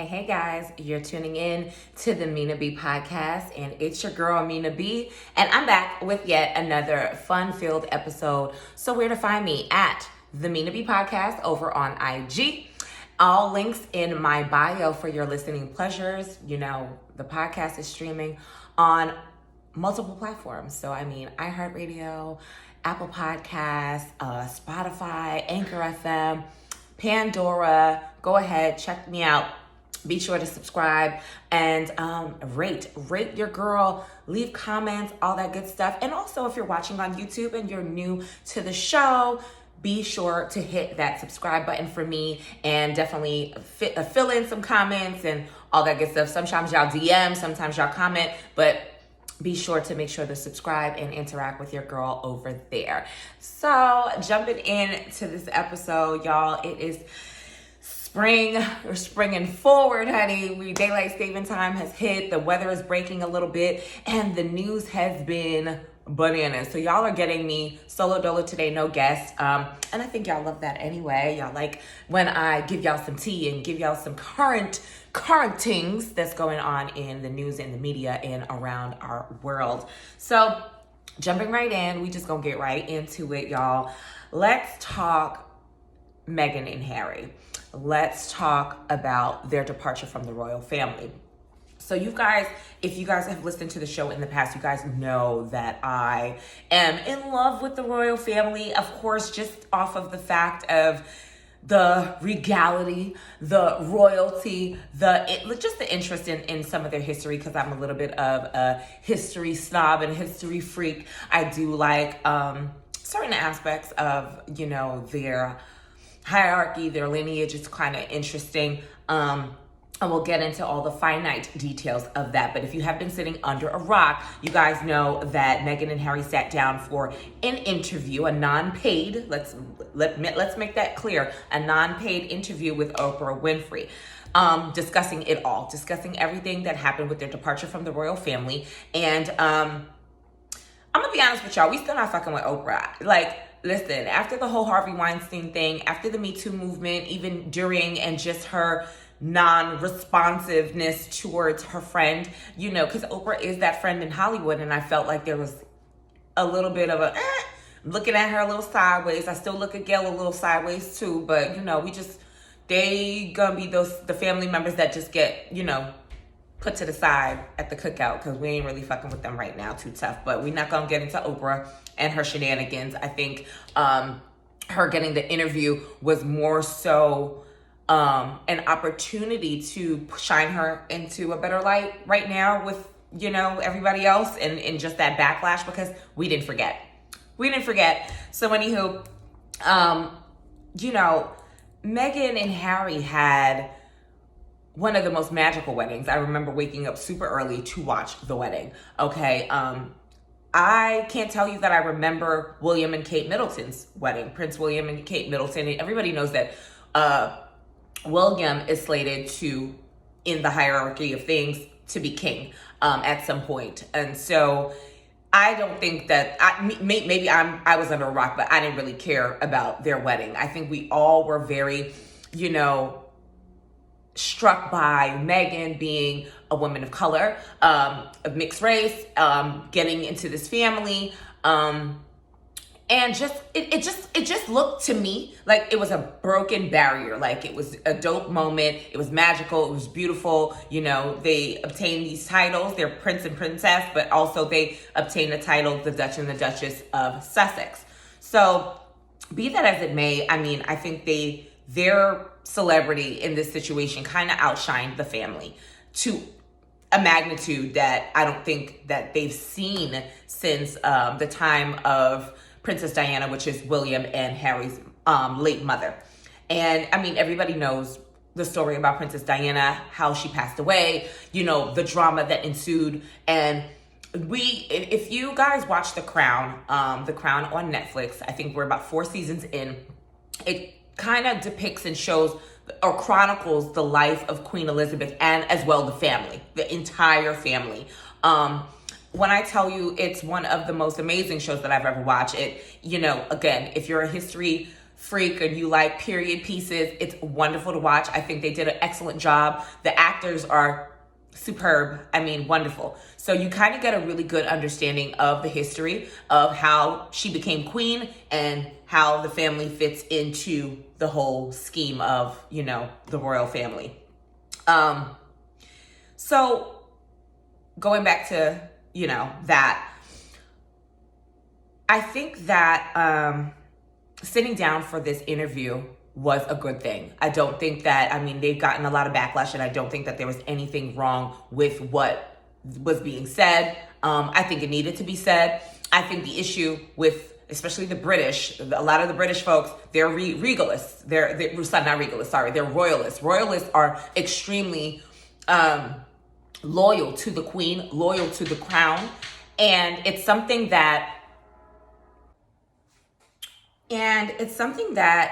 Hey guys, you're tuning in to the Mina B Podcast, and it's your girl Mina B, and I'm back with yet another fun-filled episode. So where to find me? At the Mina B Podcast over on IG. All links in my bio for your listening pleasures. You know, the podcast is streaming on multiple platforms. So iHeartRadio, Apple Podcasts, Spotify, Anchor FM, Pandora. Go ahead, check me out. Be sure to subscribe and rate your girl, leave comments, all that good stuff. And also, if you're watching on YouTube and you're new to the show, be sure to hit that subscribe button for me and definitely fill in some comments and all that good stuff. Sometimes y'all DM, sometimes y'all comment, but be sure to make sure to subscribe and interact with your girl over there. So jumping into this episode, y'all, it is spring. We're springing forward, honey. Daylight saving time has hit. The weather is breaking a little bit, and the news has been bananas. So y'all are getting me solo dolo today, no guests. And I think y'all love that anyway. Y'all like when I give y'all some tea and give y'all some current things that's going on in the news and the media and around our world. So jumping right in, we just gonna get right into it, y'all. Let's talk Meghan and Harry. Let's talk about their departure from the royal family. So you guys, if you guys have listened to the show in the past, you guys know that I am in love with the royal family. Of course, just off of the fact of the regality, the royalty, just the interest in some of their history, because I'm a little bit of a history snob and history freak. I do like certain aspects of, their hierarchy, their lineage. Is kind of interesting. And we'll get into all the finite details of that. But if you have been sitting under a rock, you guys know that Meghan and Harry sat down for an interview, a non-paid, let's make that clear, a non-paid interview with Oprah Winfrey, discussing it all, discussing everything that happened with their departure from the royal family. And I'm gonna be honest with y'all, we still not fucking with Oprah. Like, listen, after the whole Harvey Weinstein thing, after the Me Too movement, even during and just her non-responsiveness towards her friend, because Oprah is that friend in Hollywood, and I felt like there was a little bit of looking at her a little sideways. I still look at Gail a little sideways too, but they gonna be the family members that just get, put to the side at the cookout, because we ain't really fucking with them right now, too tough. But we're not gonna get into Oprah and her shenanigans. I think her getting the interview was more so an opportunity to shine her into a better light right now with, everybody else and just that backlash, because we didn't forget. So anywho, Meghan and Harry had one of the most magical weddings. I remember waking up super early to watch the wedding. Okay. I can't tell you that I remember William and Kate Middleton's wedding, Prince William and Kate Middleton. And everybody knows that, William is slated to, in the hierarchy of things, to be king at some point. And so I don't think that, maybe I was under a rock, but I didn't really care about their wedding. I think we all were very, struck by Meghan being a woman of color, of mixed race, getting into this family, and it just looked to me like it was a broken barrier. Like, it was a dope moment. It was magical. It was beautiful. They obtained these titles. They're prince and princess, but also they obtained the title, the Dutch and the Duchess of Sussex. So be that as it may, I think their celebrity in this situation kind of outshined the family to a magnitude that I don't think that they've seen since the time of Princess Diana, which is William and Harry's late mother. And everybody knows the story about Princess Diana, how she passed away, the drama that ensued. And if you guys watch The Crown on Netflix, I think we're about 4 seasons in, it kind of depicts and shows or chronicles the life of Queen Elizabeth and as well the family, the entire family. When I tell you it's one of the most amazing shows that I've ever watched, again, if you're a history freak and you like period pieces, it's wonderful to watch. I think they did an excellent job. The actors are superb. I mean, wonderful. So you kind of get a really good understanding of the history of how she became queen and how the family fits into the whole scheme of, you know, the royal family. So going back to, you know, that, I think that sitting down for this interview was a good thing. I don't think that, I mean, they've gotten a lot of backlash, and I don't think that there was anything wrong with what was being said. I think it needed to be said. I think the issue with, especially the British, a lot of the British folks, they're regalists. They're not regalists, sorry, they're royalists. Royalists are extremely loyal to the queen, loyal to the crown. And it's something that,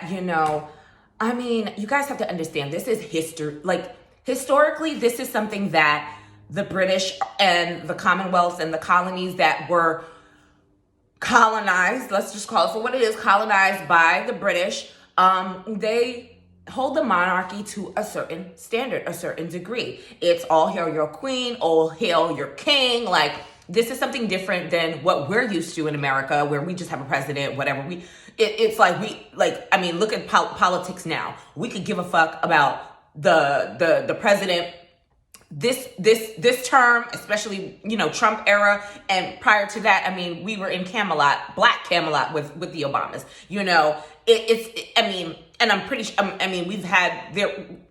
you know, I mean, you guys have to understand, this is history. Like, historically, this is something that the British and the Commonwealths and the colonies that were colonized, let's just call it for what it is, colonized by the British, they hold the monarchy to a certain standard, a certain degree. It's all hail your queen, all hail your king. Like, this is something different than what we're used to in America, where we just have a president, whatever. It's like, I mean, look at politics now. We could give a fuck about the president this term, especially, you know, Trump era. And prior to that, I mean, we were in Camelot, Black Camelot with the Obamas, you know. And I'm pretty sure, I mean,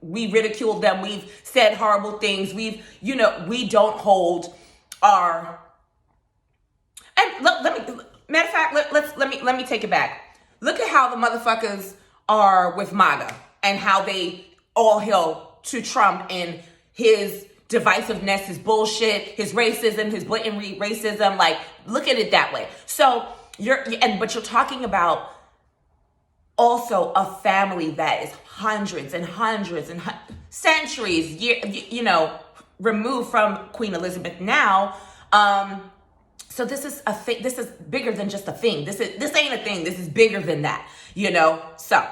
we ridiculed them. We've said horrible things. We don't hold our, and matter of fact, let me take it back. Look at how the motherfuckers are with MAGA and how they all hail to Trump and his divisiveness, his bullshit, his racism, his blatant racism. Like, look at it that way. So but you're talking about also a family that is hundreds and hundreds and centuries, you know, removed from Queen Elizabeth now. So this is a thing. This is bigger than just a thing. This ain't a thing. This is bigger than that, you know? So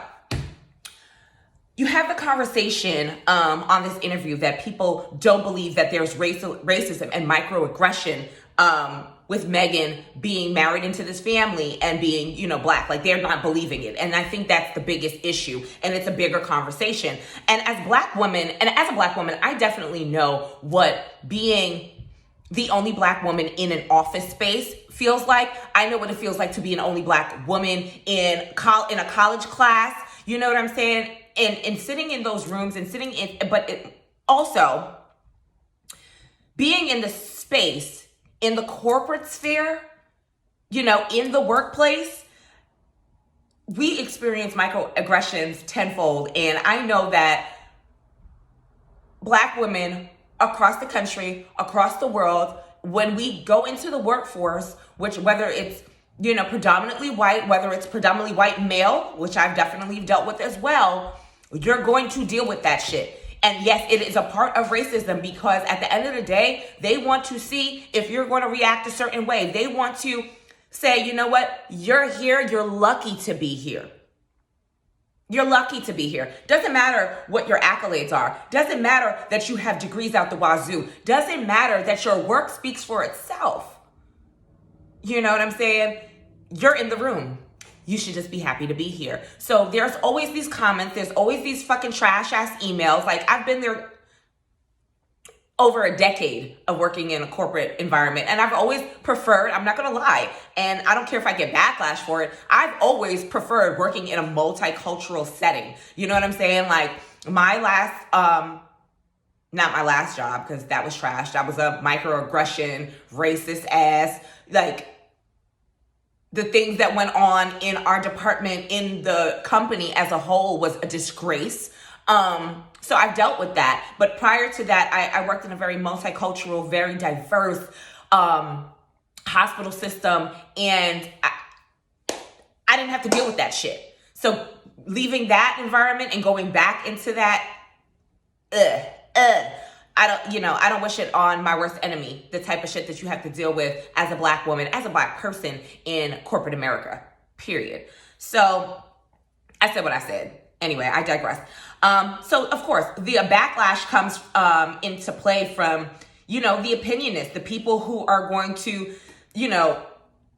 you have the conversation on this interview that people don't believe that there's racism and microaggression with Meghan being married into this family and being, you know, Black. Like, they're not believing it. And I think that's the biggest issue. And it's a bigger conversation. And as a Black woman, I definitely know what being the only Black woman in an office space feels like. I know what it feels like to be an only Black woman in a college class. You know what I'm saying? And sitting in those rooms and also being in the space, in the corporate sphere, you know, in the workplace, we experience microaggressions tenfold. And I know that Black women across the country, across the world, when we go into the workforce, which whether it's, you know, predominantly white, whether it's predominantly white male, which I've definitely dealt with as well, you're going to deal with that shit. And yes, it is a part of racism, because at the end of the day, they want to see if you're going to react a certain way. They want to say, you know what, you're here, you're lucky to be here. You're lucky to be here. Doesn't matter what your accolades are. Doesn't matter that you have degrees out the wazoo. Doesn't matter that your work speaks for itself. You know what I'm saying? You're in the room. You should just be happy to be here. So there's always these comments. There's always these fucking trash ass emails. Like, I've been there over a decade of working in a corporate environment. And I've always preferred, I'm not going to lie, and I don't care if I get backlash for it, I've always preferred working in a multicultural setting. You know what I'm saying? Like, my last, not my last job, because that was trash. That was a microaggression, racist ass, like, the things that went on in our department, in the company as a whole, was a disgrace. So I've dealt with that. But prior to that, I worked in a very multicultural, very diverse hospital system. And I didn't have to deal with that shit. So leaving that environment and going back into that, I don't wish it on my worst enemy, the type of shit that you have to deal with as a Black woman, as a Black person in corporate America, period. So I said what I said. Anyway, I digress. So of course, the backlash comes into play from, the opinionists, the people who are going to,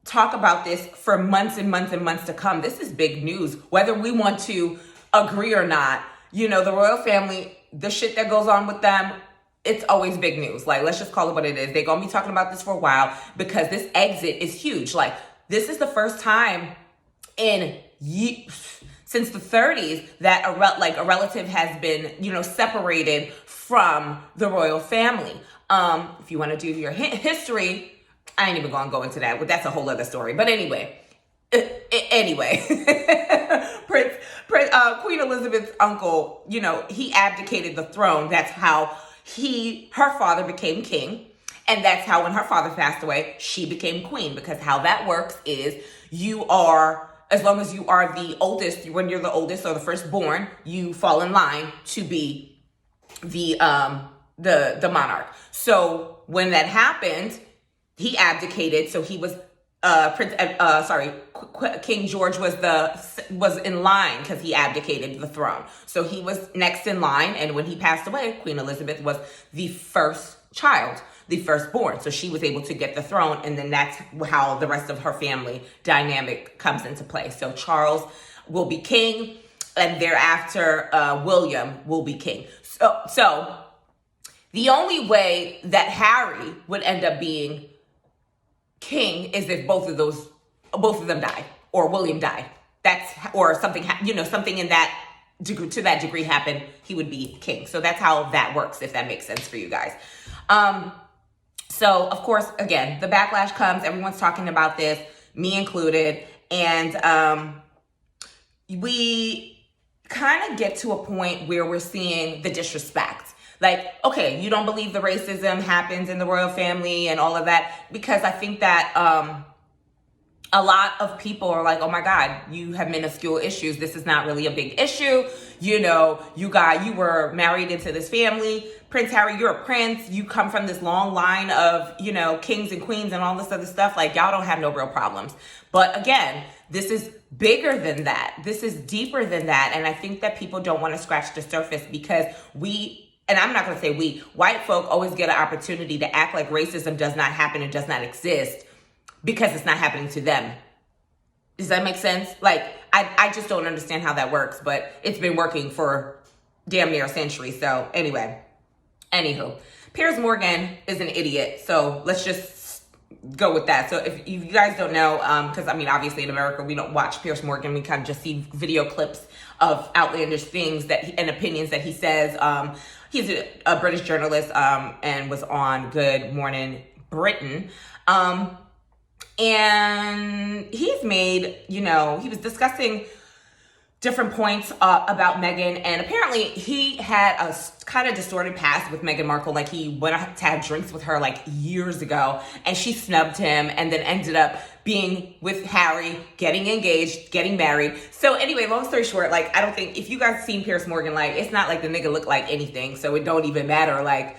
talk about this for months and months and months to come. This is big news, whether we want to agree or not. The royal family, the shit that goes on with them, it's always big news. Like, let's just call it what it is. They're going to be talking about this for a while because this exit is huge. Like, this is the first time since the 30s that a relative has been, separated from the royal family. If you want to do your history, I ain't even going to go into that, but that's a whole other story. But anyway, Queen Elizabeth's uncle, he abdicated the throne. That's how her father became king. And that's how when her father passed away, she became queen. Because how that works is as long as you are the oldest, when you're the oldest or the firstborn, you fall in line to be the monarch. So when that happened, he abdicated. So he was King George was in line because he abdicated the throne. So he was next in line, and when he passed away, Queen Elizabeth was the first child, the firstborn. So she was able to get the throne, and then that's how the rest of her family dynamic comes into play. So Charles will be king, and thereafter William will be king. So the only way that Harry would end up being king is if both of them die, or William died. Or something, something in that degree, to that degree happened, he would be king. So that's how that works, if that makes sense for you guys. So of course, again, the backlash comes, everyone's talking about this, me included. And, we kind of get to a point where we're seeing the disrespect. Like, okay, you don't believe the racism happens in the royal family and all of that, because I think that a lot of people are like, oh my God, you have minuscule issues. This is not really a big issue. You were married into this family. Prince Harry, you're a prince. You come from this long line of, kings and queens and all this other stuff. Like, y'all don't have no real problems. But again, this is bigger than that. This is deeper than that. And I think that people don't want to scratch the surface because and I'm not going to say white folk always get an opportunity to act like racism does not happen and does not exist because it's not happening to them. Does that make sense? Like, I just don't understand how that works, but it's been working for damn near a century. So anyway, anywho, Piers Morgan is an idiot. So let's just go with that. So if you guys don't know, because obviously in America, we don't watch Piers Morgan. We kind of just see video clips of outlandish things and opinions that he says. He's a British journalist and was on Good Morning Britain. And he's made, he was discussing different points about Meghan. And apparently he had a kind of distorted past with Meghan Markle. Like, he went out to have drinks with her like years ago and she snubbed him and then ended up being with Harry, getting engaged, getting married. So anyway, long story short, like, I don't think, if you guys seen Piers Morgan, like, it's not like the nigga looked like anything. So it don't even matter. Like,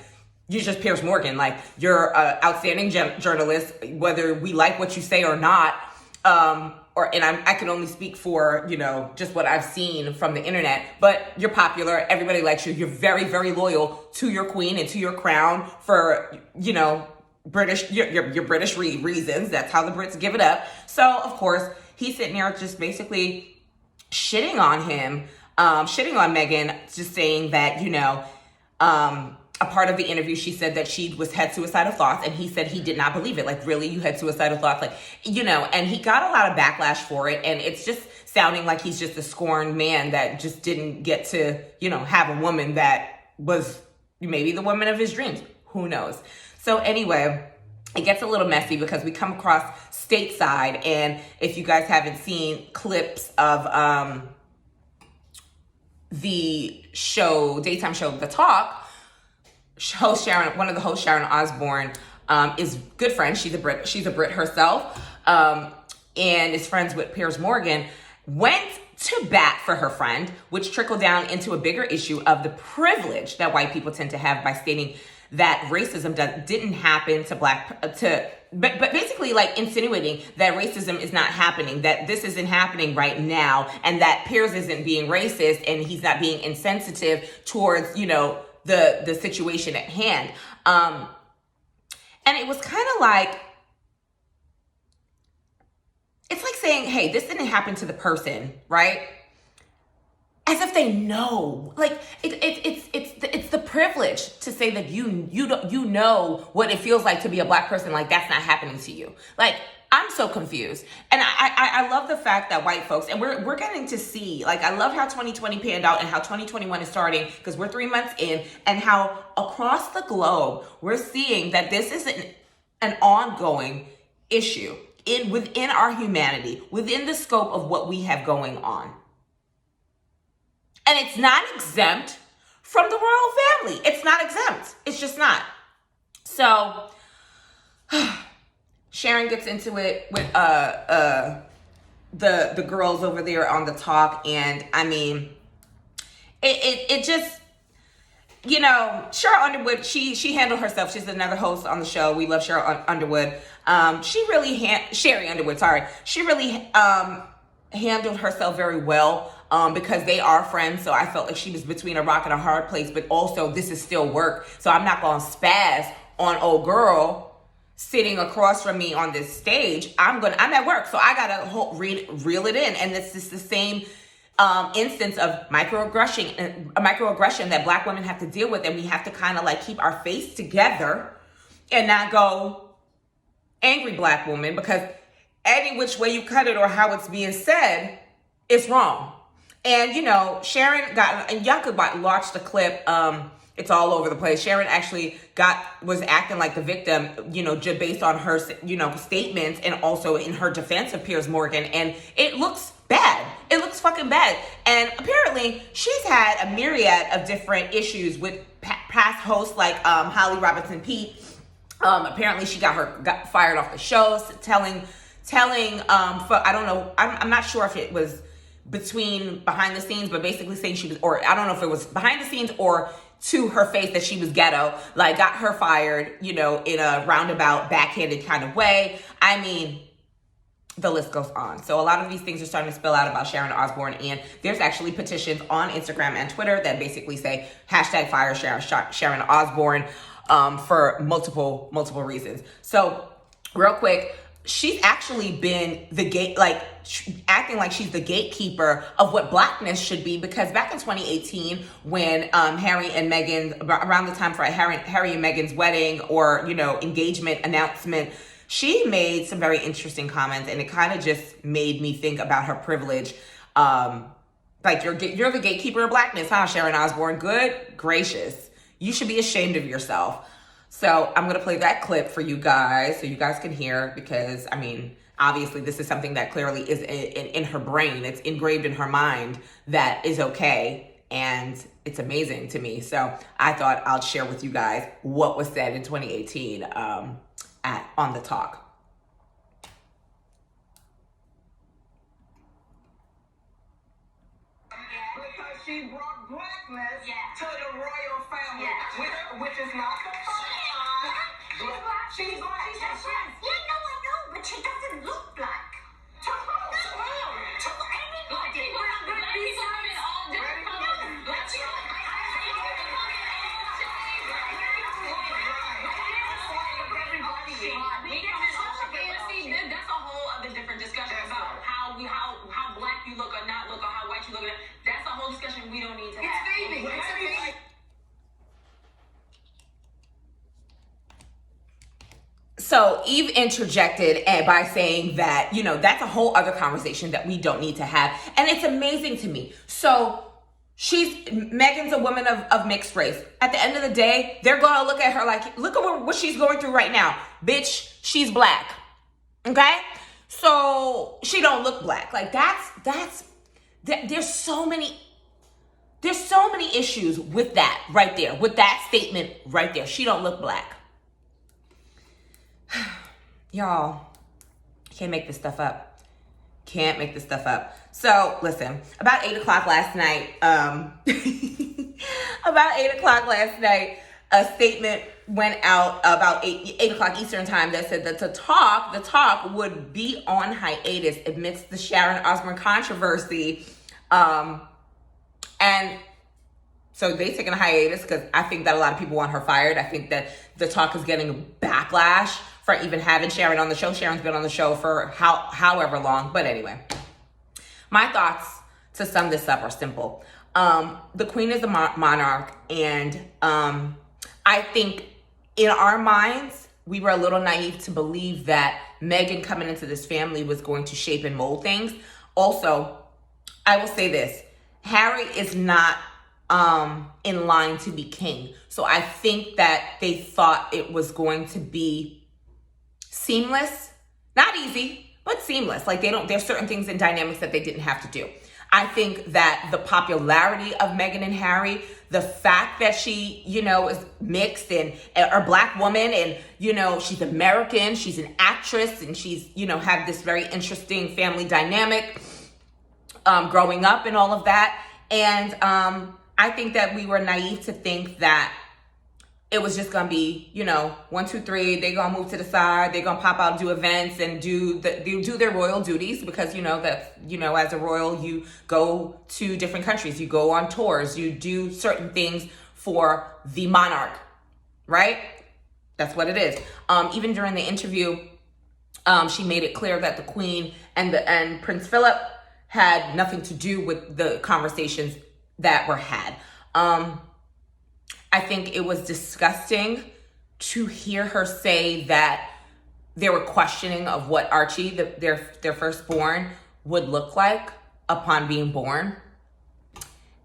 you're just Piers Morgan. Like, you're an outstanding journalist, whether we like what you say or not. I can only speak for, just what I've seen from the internet, but you're popular. Everybody likes you. You're very, very loyal to your queen and to your crown for, British, your British reasons. That's how the Brits give it up. So of course he's sitting there just basically shitting on him, shitting on Meghan, just saying that, a part of the interview, she said that she had suicidal thoughts, and he said he did not believe it. Like, really, you had suicidal thoughts? Like, and he got a lot of backlash for it. And it's just sounding like he's just a scorned man that just didn't get to, have a woman that was maybe the woman of his dreams. Who knows? So anyway, it gets a little messy because we come across stateside. And if you guys haven't seen clips of the daytime show, The Talk, one of the hosts, Sharon Osbourne, is good friends. She's a Brit herself, and is friends with Piers Morgan. Went to bat for her friend, which trickled down into a bigger issue of the privilege that white people tend to have by stating that racism didn't happen to but basically like insinuating that racism is not happening, that this isn't happening right now, and that Piers isn't being racist and he's not being insensitive towards, the situation at hand. And it was kind of like, it's like saying, hey, this didn't happen to the person, right? As if they know. Like it's the privilege to say that you know what it feels like to be a Black person. Like that's not happening to you. Like I'm so confused. And I love the fact that white folks, and we're getting to see, like I love how 2020 panned out and how 2021 is starting, because we're 3 months in, and how across the globe we're seeing that this is an ongoing issue within our humanity, within the scope of what we have going on. And it's not exempt from the royal family. It's not exempt. It's just not. So Sharon gets into it with the girls over there on the talk, and I mean, it just, Cheryl Underwood, she handled herself. She's another host on the show. We love Cheryl Underwood. Sherry Underwood, sorry. She really handled herself very well. Because they are friends, so I felt like she was between a rock and a hard place, but also this is still work, so I'm not gonna spaz on old girl sitting across from me on this stage. I'm at work, so I gotta reel it in, and this is the same instance of microaggression that Black women have to deal with, and we have to kind of like keep our face together and not go angry Black woman, because any which way you cut it or how it's being said, it's wrong. And, Sharon y'all could watch the clip. It's all over the place. Sharon actually was acting like the victim, just based on her, statements, and also in her defense of Piers Morgan. And it looks bad. It looks fucking bad. And apparently she's had a myriad of different issues with past hosts like Holly Robinson Peete. Apparently she got fired off the show, telling, I don't know, I'm not sure if it was behind the scenes, but basically saying she was, or I don't know if it was behind the scenes or to her face, that she was ghetto, like got her fired, in a roundabout, backhanded kind of way. I mean, the list goes on. So a lot of these things are starting to spill out about Sharon Osbourne, and there's actually petitions on Instagram and Twitter that basically say #fire Sharon Osbourne for multiple reasons. So real quick, she's actually been acting like she's the gatekeeper of what Blackness should be, because back in 2018, when Harry and Meghan, around the time for Harry and Meghan's wedding or, engagement announcement, she made some very interesting comments, and it kind of just made me think about her privilege. Like, you're the gatekeeper of Blackness, huh, Sharon Osbourne? Good gracious. You should be ashamed of yourself. So I'm going to play that clip for you guys so you guys can hear, because, I mean, obviously this is something that clearly is in her brain. It's engraved in her mind that is okay, and it's amazing to me. So I thought I'll share with you guys what was said in 2018 on the talk. Because she brought Blackness to the royal family, which is not the She's black. I know, but she doesn't look black. To who? To everybody. Black people come in all different colors. Black people. That's a whole other different discussion about how black you look or not look, or how white you look. That's a whole discussion we don't need to have. It's baby. It's a baby. So Eve interjected by saying that, that's a whole other conversation that we don't need to have. And it's amazing to me. So Meghan's a woman of mixed race. At the end of the day, they're going to look at her like, look at what she's going through right now. Bitch, she's black. Okay? So she don't look black. Like there's so many issues with that right there, with that statement right there. She don't look black. Y'all, can't make this stuff up. Can't make this stuff up. So listen, about 8 o'clock last night, a statement went out about 8 o'clock Eastern time that said that the talk would be on hiatus amidst the Sharon Osbourne controversy. And so they taking a hiatus because I think that a lot of people want her fired. I think that the talk is getting a backlash for even having Sharon on the show. Sharon's been on the show for however long. But anyway, my thoughts to sum this up are simple. The queen is a monarch, and I think in our minds, we were a little naive to believe that Meghan coming into this family was going to shape and mold things. Also, I will say this. Harry is not in line to be king. So I think that they thought it was going to be seamless. Not easy, but seamless. Like there's certain things and dynamics that they didn't have to do. I think that the popularity of Meghan and Harry, the fact that she, is mixed and a black woman and, she's American, she's an actress, and she's, have this very interesting family dynamic growing up and all of that. And I think that we were naive to think that it was just gonna be, 1, 2, 3. They're gonna move to the side. They're gonna pop out and do events and do their royal duties because that as a royal you go to different countries, you go on tours, you do certain things for the monarch, right? That's what it is. Even during the interview, she made it clear that the Queen and Prince Philip had nothing to do with the conversations that were had. I think it was disgusting to hear her say that they were questioning of what Archie, their firstborn, would look like upon being born.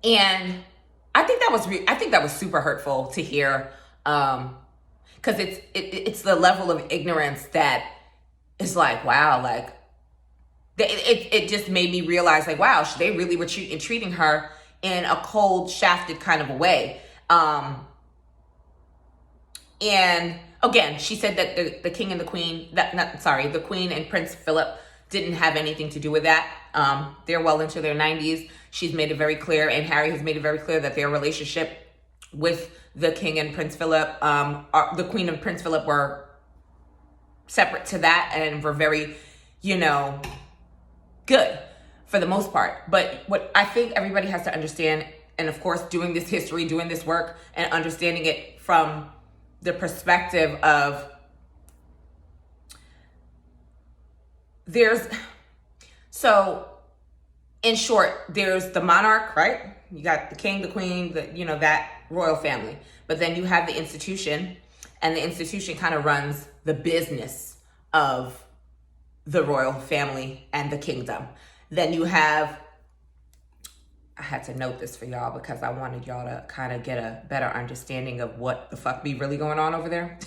And I think that was super hurtful to hear, because it's the level of ignorance that is like, wow, like it just made me realize, like, wow, they really were treating her in a cold, shafted kind of a way. And again, she said that the king and the queen, the queen and Prince Philip didn't have anything to do with that. They're well into their 90s. She's made it very clear, and Harry has made it very clear that their relationship with the king and Prince Philip, the queen and Prince Philip were separate to that and were very, good for the most part. But what I think everybody has to understand, and of course, doing this history, doing this work, and understanding it from the perspective of in short, there's the monarch, right? You got the king, the queen, that royal family. But then you have the institution, and the institution kind of runs the business of the royal family and the kingdom. Then you have, I had to note this for y'all because I wanted y'all to kind of get a better understanding of what the fuck be really going on over there.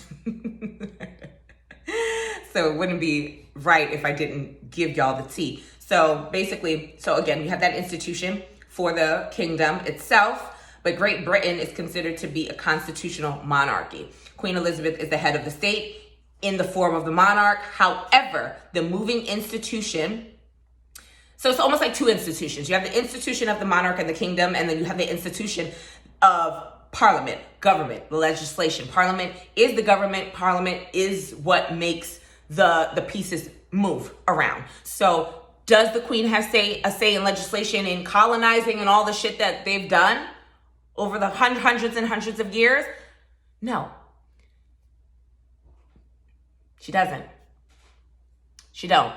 So it wouldn't be right if I didn't give y'all the tea. So basically, again, you have that institution for the kingdom itself, but Great Britain is considered to be a constitutional monarchy. Queen Elizabeth is the head of the state in the form of the monarch. However, the moving institution, so it's almost like two institutions. You have the institution of the monarch and the kingdom, and then you have the institution of parliament, government, the legislation. Parliament is the government. Parliament is what makes the pieces move around. So does the queen have a say in legislation, in colonizing and all the shit that they've done over the hundreds and hundreds of years? No. She doesn't. She don't.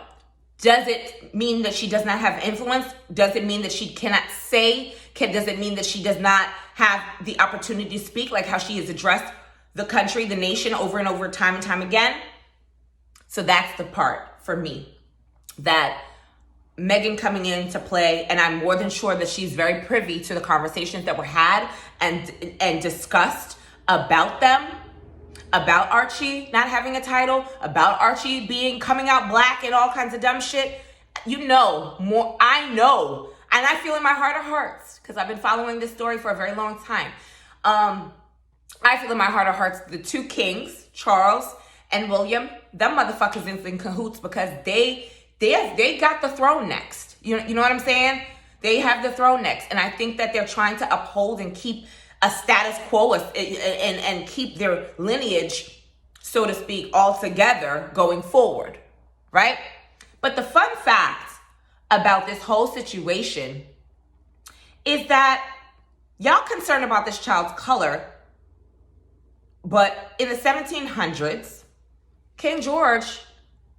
Does it mean that she does not have influence? Does it mean that she cannot say? Does it mean that she does not have the opportunity to speak, like how she has addressed the country, the nation, over and over, time and time again? So that's the part for me that Meghan coming into play, and I'm more than sure that she's very privy to the conversations that were had and discussed about them, about Archie not having a title, about Archie coming out black and all kinds of dumb shit. More. I know, and I feel in my heart of hearts, because I've been following this story for a very long time. I feel in my heart of hearts the two kings, Charles and William, them motherfuckers in cahoots, because they got the throne next. You know what I'm saying? They have the throne next. And I think that they're trying to uphold and keep a status quo and keep their lineage, so to speak, all together going forward, right? But the fun fact about this whole situation is that y'all concerned about this child's color, but in the 1700s, King George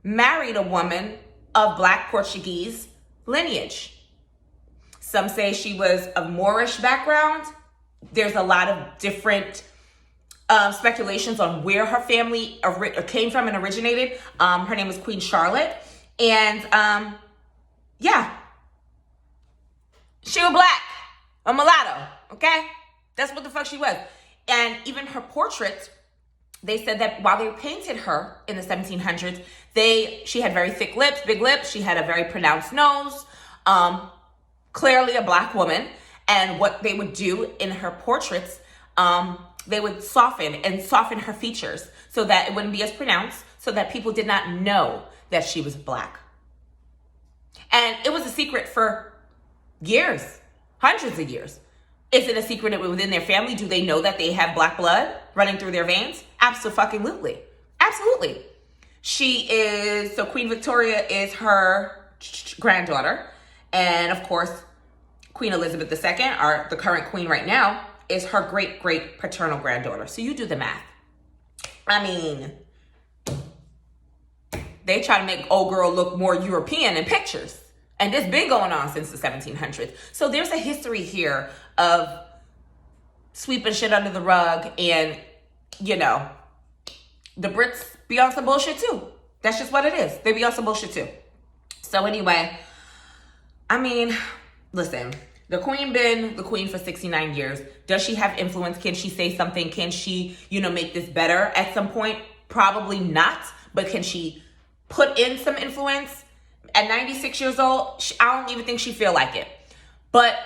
married a woman of Black Portuguese lineage. Some say she was of Moorish background. There's a lot of different speculations on where her family came from and originated. Her name was Queen Charlotte. And yeah, she was Black, a mulatto, okay? That's what the fuck she was. And even her portrait, they said that while they painted her in the 1700s, she had very thick lips, big lips. She had a very pronounced nose, clearly a Black woman. And what they would do in her portraits, they would soften her features so that it wouldn't be as pronounced, so that people did not know that she was Black. And it was a secret for years, hundreds of years. Is it a secret within their family? Do they know that they have Black blood running through their veins? Absolutely. Absolutely. So Queen Victoria is her granddaughter. And of course, Queen Elizabeth II, the current queen right now, is her great paternal granddaughter. So you do the math. I mean, they try to make old girl look more European in pictures. And this been going on since the 1700s. So there's a history here of sweeping shit under the rug, and, you know, the Brits be on some bullshit too. That's just what it is. They be on some bullshit too. So anyway, I mean, listen, the queen been the queen for 69 years. Does she have influence? Can she say something? Can she, make this better at some point? Probably not. But can she put in some influence? At 96 years old, I don't even think she feel like it. But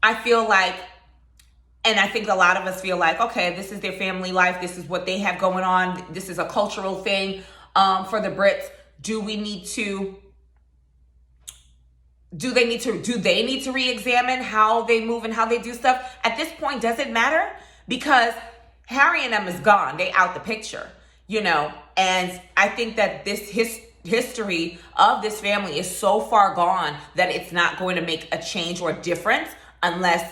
I feel like, and I think a lot of us feel like, okay, this is their family life. This is what they have going on. This is a cultural thing for the Brits. Do they need to re-examine how they move and how they do stuff? At this point, does it matter? Because Harry and them is gone. They out the picture, and I think that this history of this family is so far gone that it's not going to make a change or difference unless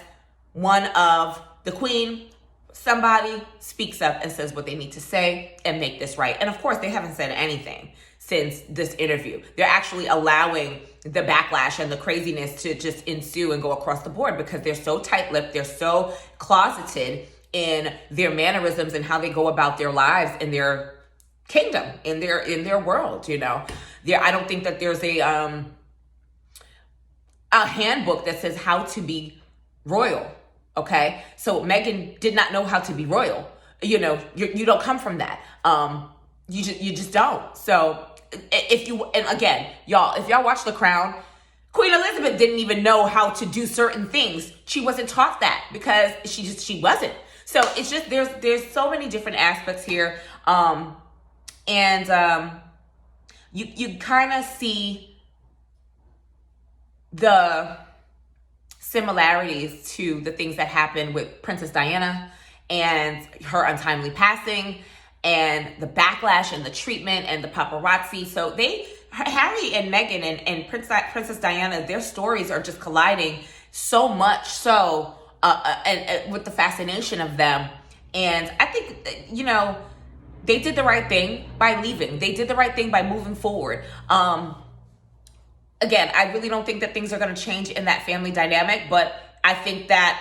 one of the queen, somebody speaks up and says what they need to say and make this right. And of course, they haven't said anything since this interview. They're actually allowing the backlash and the craziness to just ensue and go across the board because they're so tight-lipped, they're so closeted in their mannerisms and how they go about their lives in their kingdom, in their world, I don't think that there's a handbook that says how to be royal. Okay, so Meghan did not know how to be royal. You don't come from that. You just don't. So if y'all watch The Crown, Queen Elizabeth didn't even know how to do certain things. She wasn't taught that because she wasn't. So it's just there's so many different aspects here. You kind of see the similarities to the things that happened with Princess Diana and her untimely passing and the backlash and the treatment and the paparazzi. So Harry and Meghan and Princess Diana, their stories are just colliding so much so and with the fascination of them. And I think, they did the right thing by leaving. They did the right thing by moving forward. Again, I really don't think that things are going to change in that family dynamic, but I think that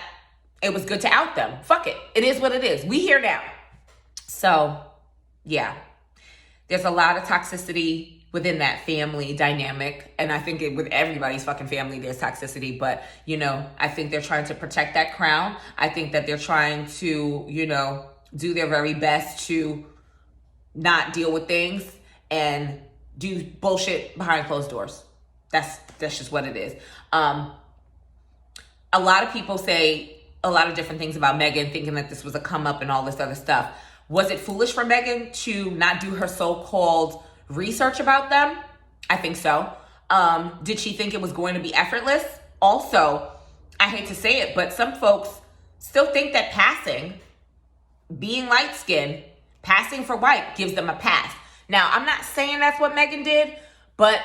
it was good to out them. Fuck it. It is what it is. We here now. So, yeah. There's a lot of toxicity within that family dynamic, and I think with everybody's fucking family, there's toxicity, but, I think they're trying to protect that crown. I think that they're trying to, do their very best to not deal with things and do bullshit behind closed doors. That's just what it is. A lot of people say a lot of different things about Meghan, thinking that this was a come up and all this other stuff. Was it foolish for Meghan to not do her so-called research about them? I think so. Did she think it was going to be effortless? Also, I hate to say it, but some folks still think that being light-skinned, passing for white gives them a pass. Now, I'm not saying that's what Meghan did, but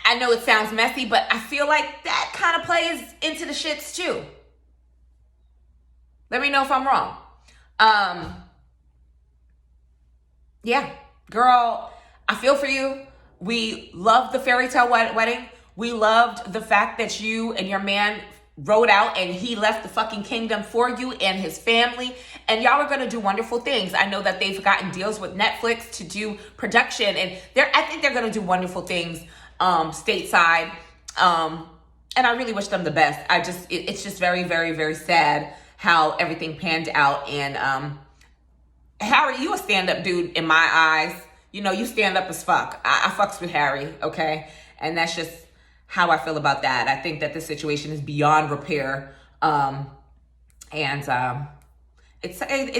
I know it sounds messy, but I feel like that kind of plays into the shits too. Let me know if I'm wrong. Yeah, girl, I feel for you. We loved the fairy tale wedding. We loved the fact that you and your man rode out and he left the fucking kingdom for you and his family. And y'all are going to do wonderful things. I know that they've gotten deals with Netflix to do production, and I think they're going to do wonderful things stateside. And I really wish them the best. It's just very, very, very sad how everything panned out. And Harry, you a stand-up dude in my eyes. You know, you stand up as fuck. I fucks with Harry, okay? And that's just how I feel about that. I think that the situation is beyond repair. It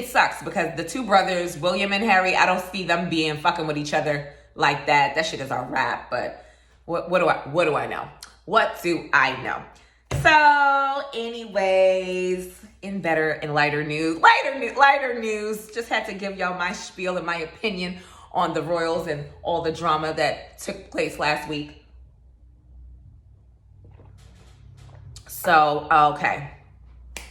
sucks because the two brothers, William and Harry, I don't see them being fucking with each other like that. That shit is a wrap. But what do I know? What do I know? So, anyways, in lighter news, just had to give y'all my spiel and my opinion on the royals and all the drama that took place last week. So, okay,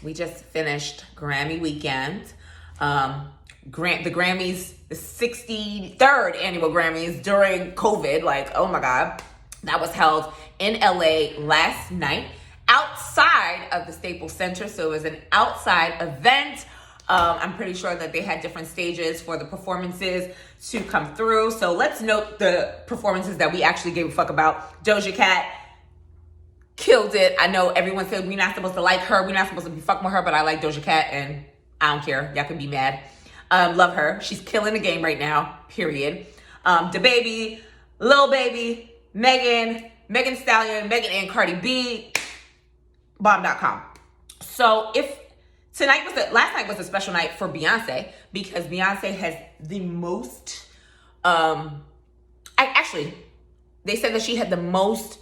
we just finished Grammy weekend. The Grammys, the 63rd annual Grammys during COVID, like, oh my God, that was held in LA last night outside of the Staples Center. So it was an outside event. I'm pretty sure that they had different stages for the performances to come through. So let's note the performances that we actually gave a fuck about. Doja Cat killed it. I know everyone said we're not supposed to like her. We're not supposed to be fucking with her, but I like Doja Cat and I don't care. Y'all can be mad. Love her. She's killing the game right now, period. DaBaby, Lil Baby, Megan Stallion, Megan and Cardi B, bomb.com. So last night was a special night for Beyonce because Beyonce has the most, they said that she had the most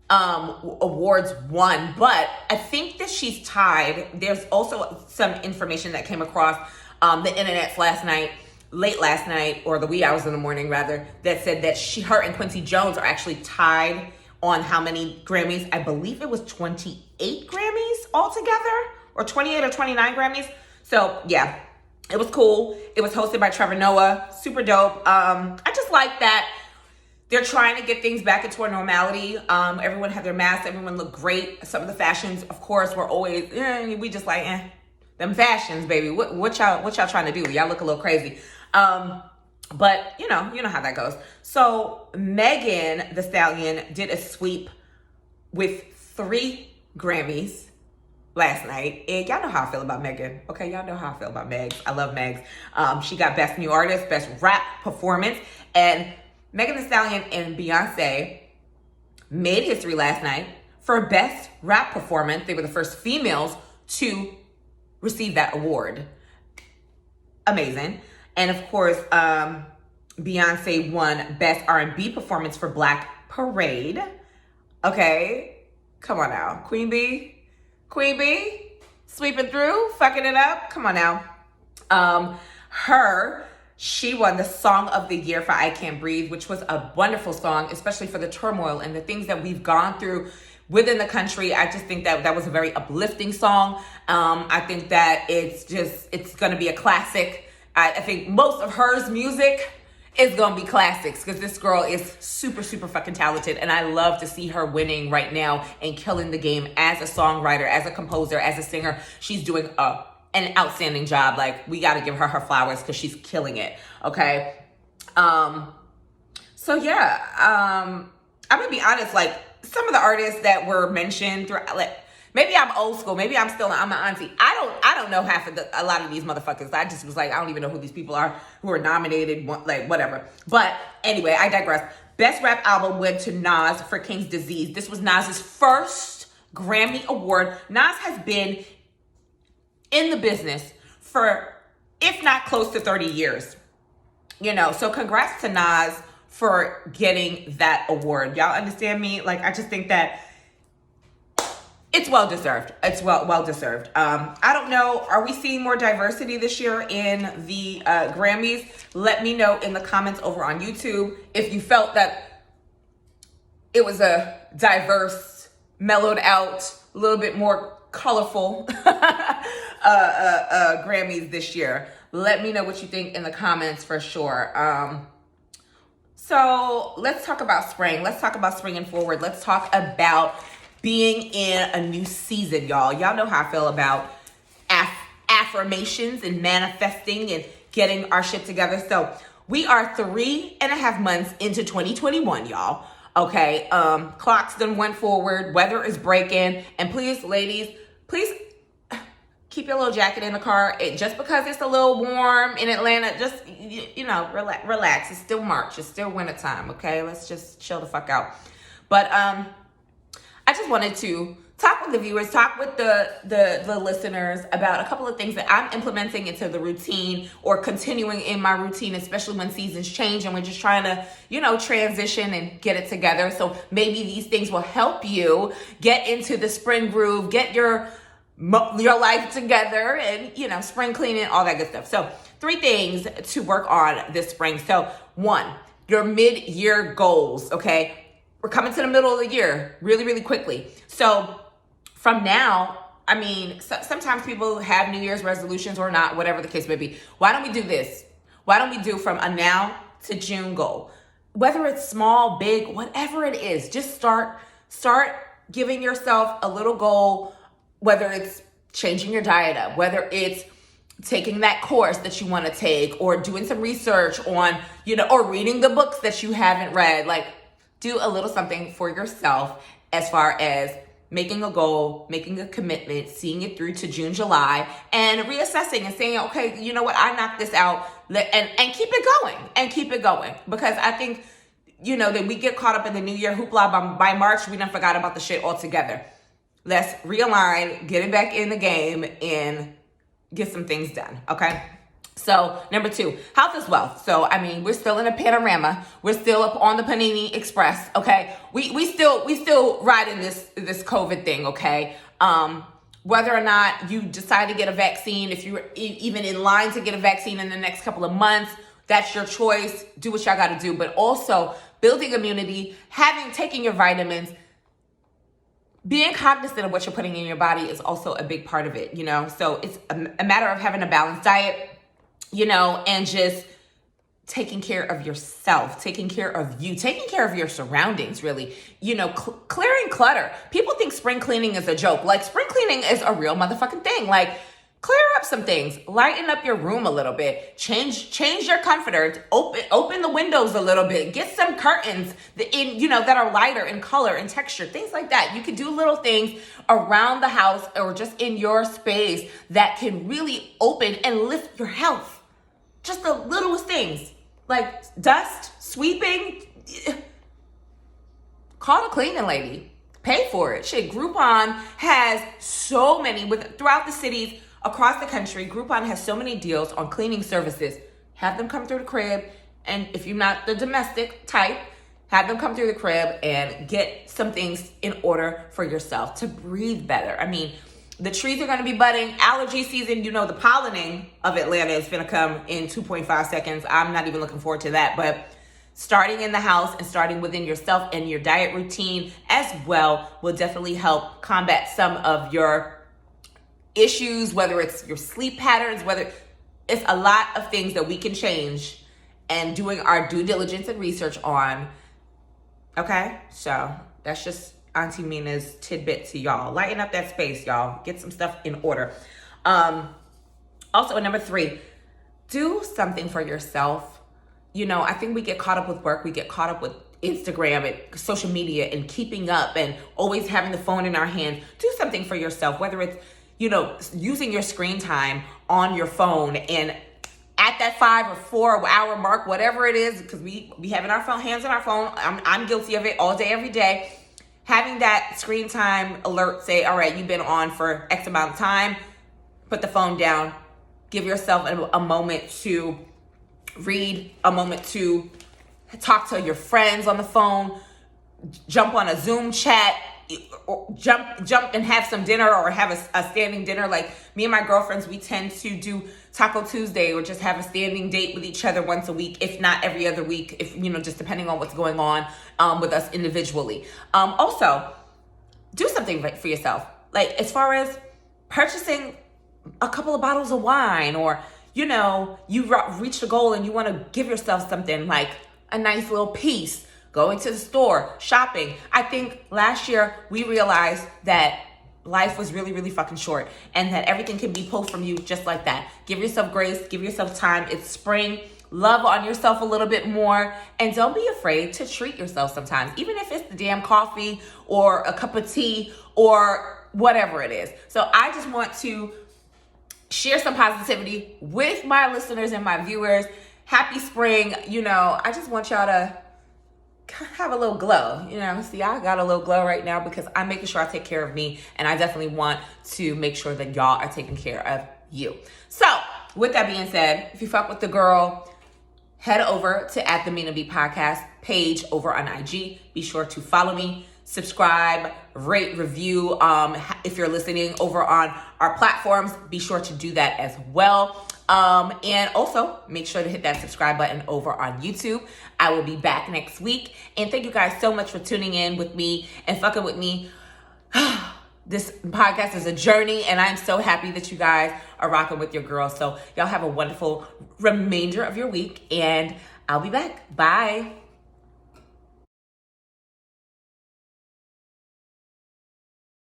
awards won, but I think that she's tied. There's also some information that came across the internet late last night, or the wee hours in the morning rather, that said that her and Quincy Jones are actually tied on how many Grammys. I believe it was 28 Grammys altogether, or 28 or 29 Grammys. So yeah, it was cool. It was hosted by Trevor Noah. Super dope. I just like that they're trying to get things back into a normality. Everyone had their masks. Everyone looked great. Some of the fashions, of course, were always, we just like, them fashions, baby. What y'all trying to do? Y'all look a little crazy. But you know how that goes. So Megan Thee Stallion did a sweep with 3 Grammys last night. And y'all know how I feel about Megan. Okay, y'all know how I feel about Megs. I love Megs. She got Best New Artist, Best Rap Performance. And Megan Thee Stallion and Beyonce made history last night for Best Rap Performance. They were the first females to receive that award. Amazing. And of course, Beyonce won Best R&B Performance for Black Parade. Okay, come on now. Queen B, sweeping through, fucking it up. Come on now. She won the Song of the Year for I Can't Breathe, which was a wonderful song, especially for the turmoil and the things that we've gone through within the country. I just think that was a very uplifting song. I think that it's going to be a classic. I think most of her music is going to be classics because this girl is super, super fucking talented. And I love to see her winning right now and killing the game as a songwriter, as a composer, as a singer. She's doing an outstanding job. Like, we got to give her flowers because she's killing it. Okay. So yeah, I'm going to be honest, like some of the artists that were mentioned throughout, like, maybe I'm old school. Maybe I'm an auntie. I don't know a lot of these motherfuckers. I just was like, I don't even know who these people are who are nominated, like whatever. But anyway, I digress. Best Rap Album went to Nas for King's Disease. This was Nas's first Grammy Award. Nas has been in the business for, if not close to 30 years. So congrats to Nas for getting that award. Y'all understand me? Like, I just think that it's well deserved. It's well deserved. I don't know. Are we seeing more diversity this year in the Grammys? Let me know in the comments over on YouTube if you felt that it was a diverse, mellowed out, a little bit more colorful Grammys this year. Let me know what you think in the comments for sure. So let's talk about spring. Let's talk about spring and forward. Let's talk about being in a new season, y'all. Y'all know how I feel about affirmations and manifesting and getting our shit together. So we are 3.5 months into 2021, y'all. Okay, clocks done went forward. Weather is breaking. And please, ladies, please keep your little jacket in the car. Just because it's a little warm in Atlanta, just, relax. It's still March. It's still wintertime, okay? Let's just chill the fuck out. But I just wanted to talk with the viewers, talk with the listeners about a couple of things that I'm implementing into the routine or continuing in my routine, especially when seasons change and we're just trying to, transition and get it together. So maybe these things will help you get into the spring groove, get your life together and, spring cleaning, all that good stuff. So 3 things to work on this spring. So 1, your mid-year goals, okay? We're coming to the middle of the year really, really quickly. So from now, sometimes people have New Year's resolutions or not, whatever the case may be. Why don't we do this? Why don't we do from a now to June goal? Whether it's small, big, whatever it is, just start giving yourself a little goal, whether it's changing your diet up, whether it's taking that course that you want to take or doing some research on, or reading the books that you haven't read. Like, do a little something for yourself as far as making a goal, making a commitment, seeing it through to June, July, and reassessing and saying, okay, you know what, I knocked this out, and keep it going. Because I think, that we get caught up in the New Year hoopla. By March, we done forgot about the shit altogether. Let's realign, get it back in the game, and get some things done, okay? So number 2, health is wealth. So, we're still in a panorama. We're still up on the Panini Express, okay? We still riding this COVID thing, okay? Whether or not you decide to get a vaccine, if you're even in line to get a vaccine in the next couple of months, that's your choice. Do what y'all got to do. But also building immunity, taking your vitamins, being cognizant of what you're putting in your body is also a big part of it, So it's a matter of having a balanced diet, and just taking care of yourself, taking care of you, taking care of your surroundings, really, clearing clutter. People think spring cleaning is a joke. Like, spring cleaning is a real motherfucking thing. Like, clear up some things, lighten up your room a little bit, change your comforter, open the windows a little bit, get some curtains that are lighter in color and texture, things like that. You can do little things around the house or just in your space that can really open and lift your health. Just the littlest things, like dust, sweeping. Call a cleaning lady, pay for it. Shit, Groupon has so many throughout the cities across the country. Groupon has so many deals on cleaning services. Have them come through the crib, and if you're not the domestic type, have them come through the crib and get some things in order for yourself to breathe better. The trees are going to be budding. Allergy season, the pollinating of Atlanta is going to come in 2.5 seconds. I'm not even looking forward to that. But starting in the house and starting within yourself and your diet routine as well will definitely help combat some of your issues, whether it's your sleep patterns, whether it's a lot of things that we can change and doing our due diligence and research on. Okay? So that's just Auntie Mina's tidbit to y'all. Lighten up that space, y'all. Get some stuff in order. Also, number 3, do something for yourself. I think we get caught up with work. We get caught up with Instagram and social media and keeping up and always having the phone in our hands. Do something for yourself, whether it's, using your screen time on your phone and at that 5 or 4 hour mark, whatever it is, because we having our hands on our phone. I'm guilty of it all day, every day. Having that screen time alert say, all right, you've been on for X amount of time, put the phone down, give yourself a moment to read, a moment to talk to your friends on the phone, jump on a Zoom chat, or jump and have some dinner, or have a standing dinner. Like me and my girlfriends, we tend to do Taco Tuesday, or just have a standing date with each other once a week, if not every other week, if just depending on what's going on with us individually. Also, do something for yourself. Like as far as purchasing a couple of bottles of wine, or you reached a goal and you want to give yourself something like a nice little piece, going to the store, shopping. I think last year we realized that life was really, really fucking short, and that everything can be pulled from you just like that. Give yourself grace, give yourself time. It's spring. Love on yourself a little bit more, and don't be afraid to treat yourself sometimes, even if it's the damn coffee or a cup of tea or whatever it is. So I just want to share some positivity with my listeners and my viewers. Happy spring. I just want y'all to have a little glow. See, I got a little glow right now because I'm making sure I take care of me, and I definitely want to make sure that y'all are taking care of you. So with that being said, if you fuck with the girl, head over to the Mina B Podcast page over on IG. Be sure to follow me, subscribe, rate, review. If you're listening over on our platforms, be sure to do that as well. And also make sure to hit that subscribe button over on YouTube. I will be back next week. And thank you guys so much for tuning in with me and fucking with me. This podcast is a journey, and I'm so happy that you guys are rocking with your girl. So y'all have a wonderful remainder of your week, and I'll be back. Bye.